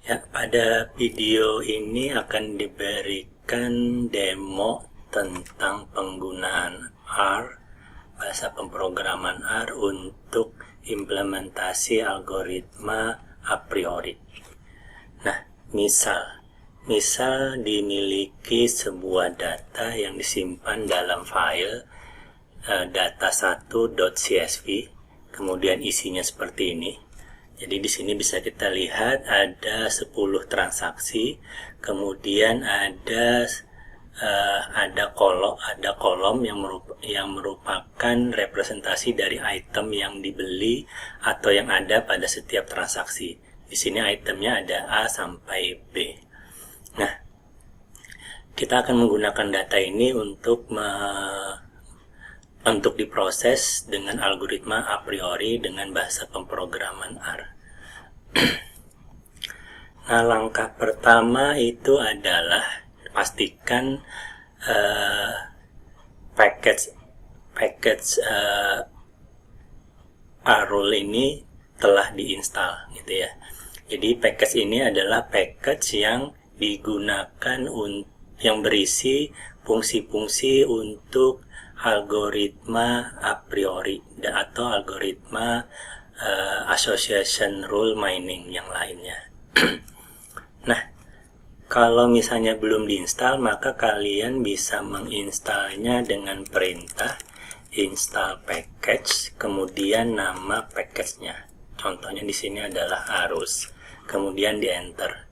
Ya, pada video ini akan diberikan demo tentang penggunaan R, bahasa pemrograman R untuk implementasi algoritma a priori. Nah, misal dimiliki sebuah data yang disimpan dalam file data1.csv, kemudian isinya seperti ini. Jadi di sini bisa kita lihat ada 10 transaksi, kemudian ada kolom yang merupakan representasi dari item yang dibeli atau yang ada pada setiap transaksi. Di sini itemnya ada A sampai B. Nah, kita akan menggunakan data ini untuk diproses dengan algoritma a priori dengan bahasa pemrograman R. Nah, langkah pertama itu adalah pastikan package rule ini telah diinstal, gitu ya. Jadi package ini adalah package yang digunakan yang berisi fungsi-fungsi untuk algoritma a priori atau algoritma association rule mining yang lainnya. Nah, kalau misalnya belum diinstal, maka kalian bisa menginstalnya dengan perintah install package, kemudian nama package-nya. Contohnya di sini adalah arus, kemudian di enter.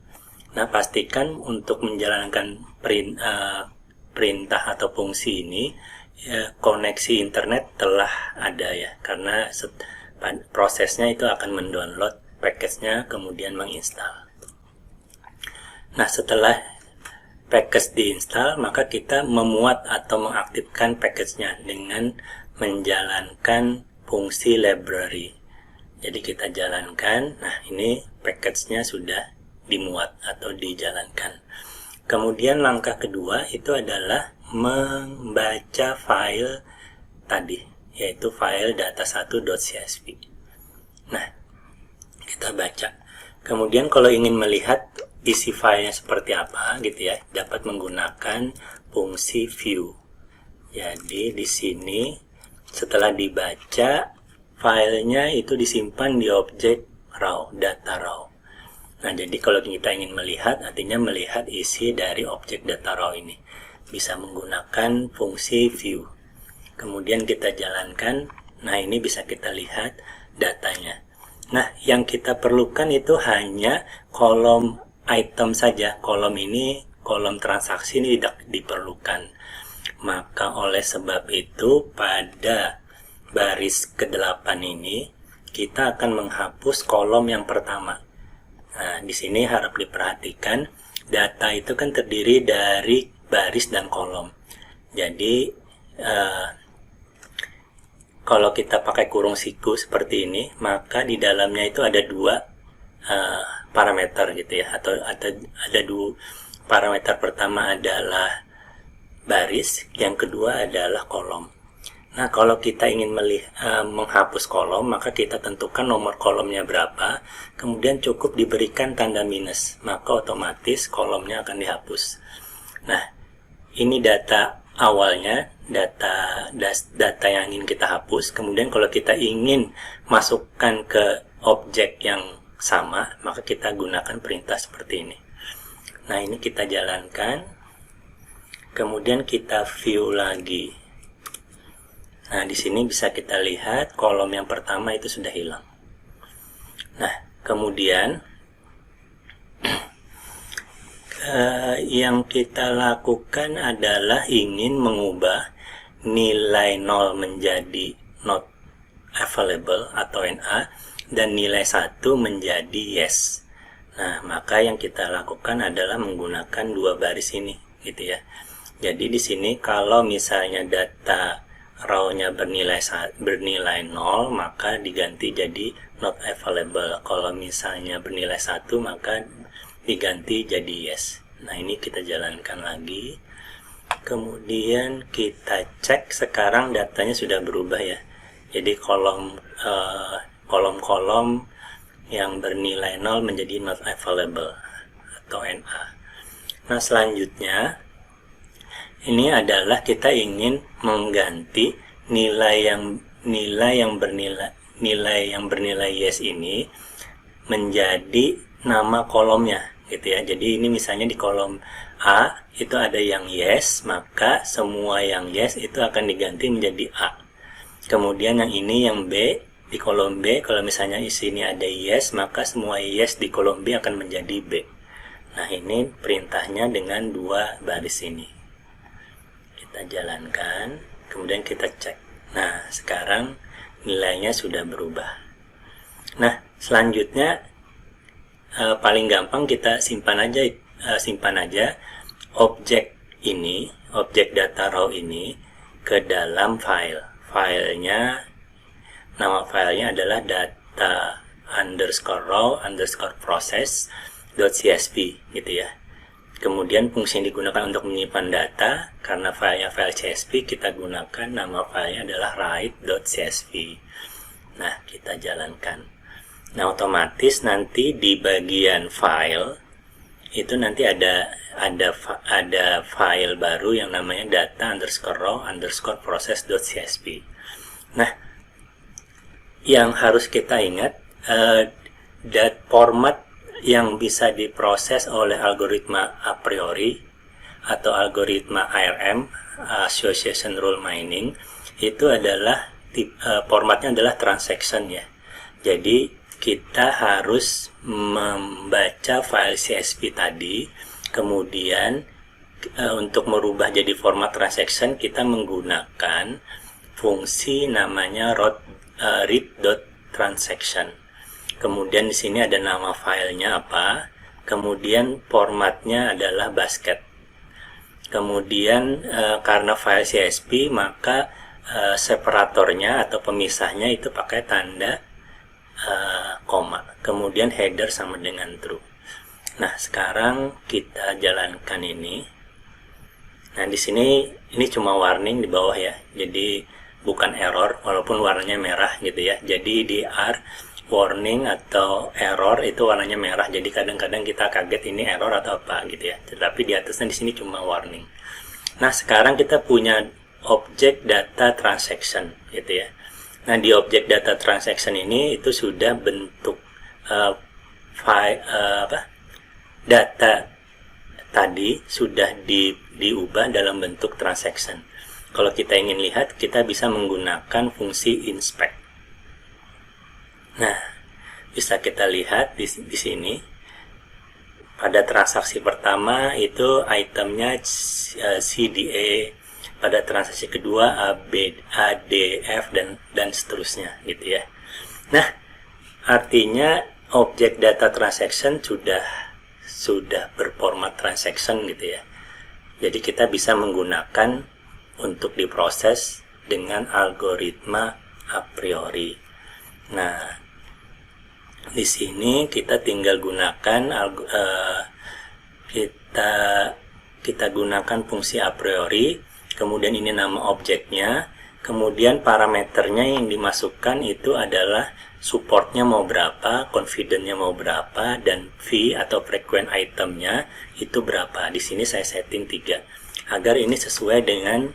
Nah, pastikan untuk menjalankan perintah atau fungsi ini, koneksi internet telah ada ya, karena prosesnya itu akan mendownload package-nya, kemudian menginstal. Nah, setelah package diinstal, maka kita memuat atau mengaktifkan package-nya dengan menjalankan fungsi library. Jadi kita jalankan, nah ini package-nya sudah dimuat atau dijalankan. Kemudian langkah kedua itu adalah membaca file tadi, yaitu file data1.csv. Nah, kita baca. Kemudian kalau ingin melihat isi filenya seperti apa, gitu ya, dapat menggunakan fungsi view. Jadi di sini setelah dibaca, filenya itu disimpan di objek raw, data raw. Nah, jadi kalau kita ingin melihat, artinya melihat isi dari objek data raw ini, bisa menggunakan fungsi view. Kemudian kita jalankan, nah ini bisa kita lihat datanya. Nah, yang kita perlukan itu hanya kolom item saja. Kolom ini, kolom transaksi ini tidak diperlukan. Maka oleh sebab itu, pada baris ke-8 ini, kita akan menghapus kolom yang pertama. Nah, di sini harap diperhatikan, data itu kan terdiri dari baris dan kolom. Jadi, kalau kita pakai kurung siku seperti ini, maka di dalamnya itu ada dua parameter gitu ya, atau ada dua parameter. Pertama adalah baris, yang kedua adalah kolom. Nah, kalau kita ingin menghapus kolom, maka kita tentukan nomor kolomnya berapa, kemudian cukup diberikan tanda minus, maka otomatis kolomnya akan dihapus. Nah, ini data awalnya, data yang ingin kita hapus. Kemudian kalau kita ingin masukkan ke objek yang sama, maka kita gunakan perintah seperti ini. Nah, ini kita jalankan, kemudian kita view lagi. Nah, di sini bisa kita lihat kolom yang pertama itu sudah hilang. Nah, kemudian yang kita lakukan adalah ingin mengubah nilai 0 menjadi not available atau NA dan nilai 1 menjadi yes. Nah, maka yang kita lakukan adalah menggunakan dua baris ini, gitu ya. Jadi di sini kalau misalnya data raw-nya bernilai 0, maka diganti jadi not available. Kalau misalnya bernilai 1, maka diganti jadi yes. Nah, ini kita jalankan lagi. Kemudian kita cek, sekarang datanya sudah berubah ya. Jadi kolom-kolom yang bernilai 0 menjadi not available atau NA. Nah, selanjutnya ini adalah kita ingin mengganti nilai yang bernilai yes ini menjadi nama kolomnya gitu ya. Jadi ini misalnya di kolom A itu ada yang yes, maka semua yang yes itu akan diganti menjadi A. Kemudian yang ini yang B, di kolom B kalau misalnya di sini ada yes, maka semua yes di kolom B akan menjadi B. Nah, ini perintahnya dengan 2 baris ini. Kita jalankan, kemudian kita cek. Nah, sekarang nilainya sudah berubah. Nah, selanjutnya paling gampang kita simpan aja objek ini, objek data raw ini ke dalam file. Nama filenya adalah data_raw_process.csv gitu ya. Kemudian fungsi yang digunakan untuk menyimpan data, karena filenya file CSV, kita gunakan nama filenya adalah write.csv. Nah, kita jalankan. Nah, otomatis nanti di bagian file itu nanti ada file baru yang namanya data_raw_process.csv. Nah, yang harus kita ingat, format yang bisa diproses oleh algoritma a priori atau algoritma ARM, Association Rule Mining, itu adalah formatnya adalah transaction ya. Jadi kita harus membaca file CSV tadi, kemudian untuk merubah jadi format transaction kita menggunakan fungsi namanya read.transaction. Kemudian di sini ada nama filenya apa, kemudian formatnya adalah basket. Kemudian karena file CSV maka separatornya atau pemisahnya itu pakai tanda koma. Kemudian header sama dengan true. Nah, sekarang kita jalankan ini. Nah, di sini ini cuma warning di bawah ya. Jadi bukan error walaupun warnanya merah gitu ya. Jadi di R warning atau error itu warnanya merah, jadi kadang-kadang kita kaget ini error atau apa gitu ya. Tetapi di atasnya di sini cuma warning. Nah, sekarang kita punya objek data transaction gitu ya. Nah, di objek data transaction ini itu sudah bentuk data tadi sudah diubah dalam bentuk transaction. Kalau kita ingin lihat, kita bisa menggunakan fungsi inspect. Nah, bisa kita lihat di sini pada transaksi pertama itu itemnya CDA, pada transaksi kedua ADF dan seterusnya gitu ya. Nah, artinya objek data transaction sudah berformat transaction gitu ya. Jadi kita bisa menggunakan untuk diproses dengan algoritma a priori. Nah, di sini kita tinggal gunakan kita gunakan fungsi a priori, kemudian ini nama objeknya, kemudian parameternya yang dimasukkan itu adalah supportnya mau berapa, confidence-nya mau berapa, dan fee atau frequent itemnya itu berapa. Di sini saya setting 3 agar ini sesuai dengan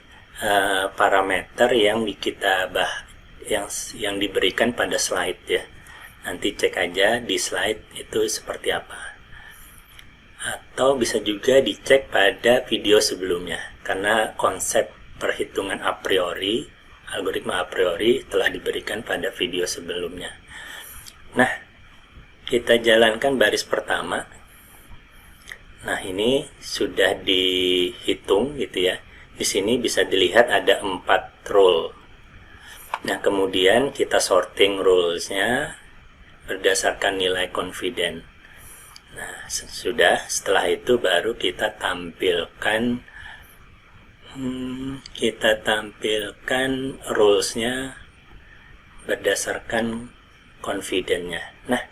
parameter yang yang diberikan pada slide ya. Nanti cek aja di slide itu seperti apa. Atau bisa juga dicek pada video sebelumnya, karena konsep perhitungan a priori, algoritma a priori telah diberikan pada video sebelumnya. Nah, kita jalankan baris pertama. Nah, ini sudah dihitung gitu ya. Di sini bisa dilihat ada 4 rule. Nah, kemudian kita sorting rules-nya berdasarkan nilai confident. Nah, setelah itu baru kita tampilkan rules-nya berdasarkan confident-nya. Nah,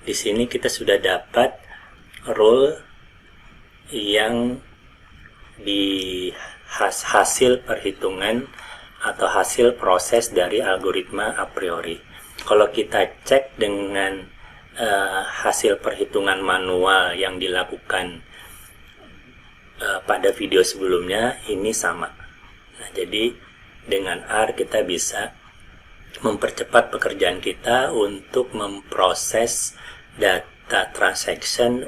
di sini kita sudah dapat rule yang di hasil perhitungan atau hasil proses dari algoritma a priori. Kalau kita cek dengan hasil perhitungan manual yang dilakukan pada video sebelumnya ini sama. Nah, jadi dengan R kita bisa mempercepat pekerjaan kita untuk memproses data transaction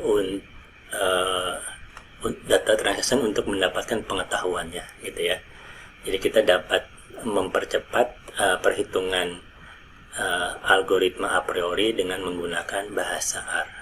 untuk mendapatkan pengetahuannya, gitu ya. Jadi kita dapat mempercepat perhitungan algoritma a priori dengan menggunakan bahasa R.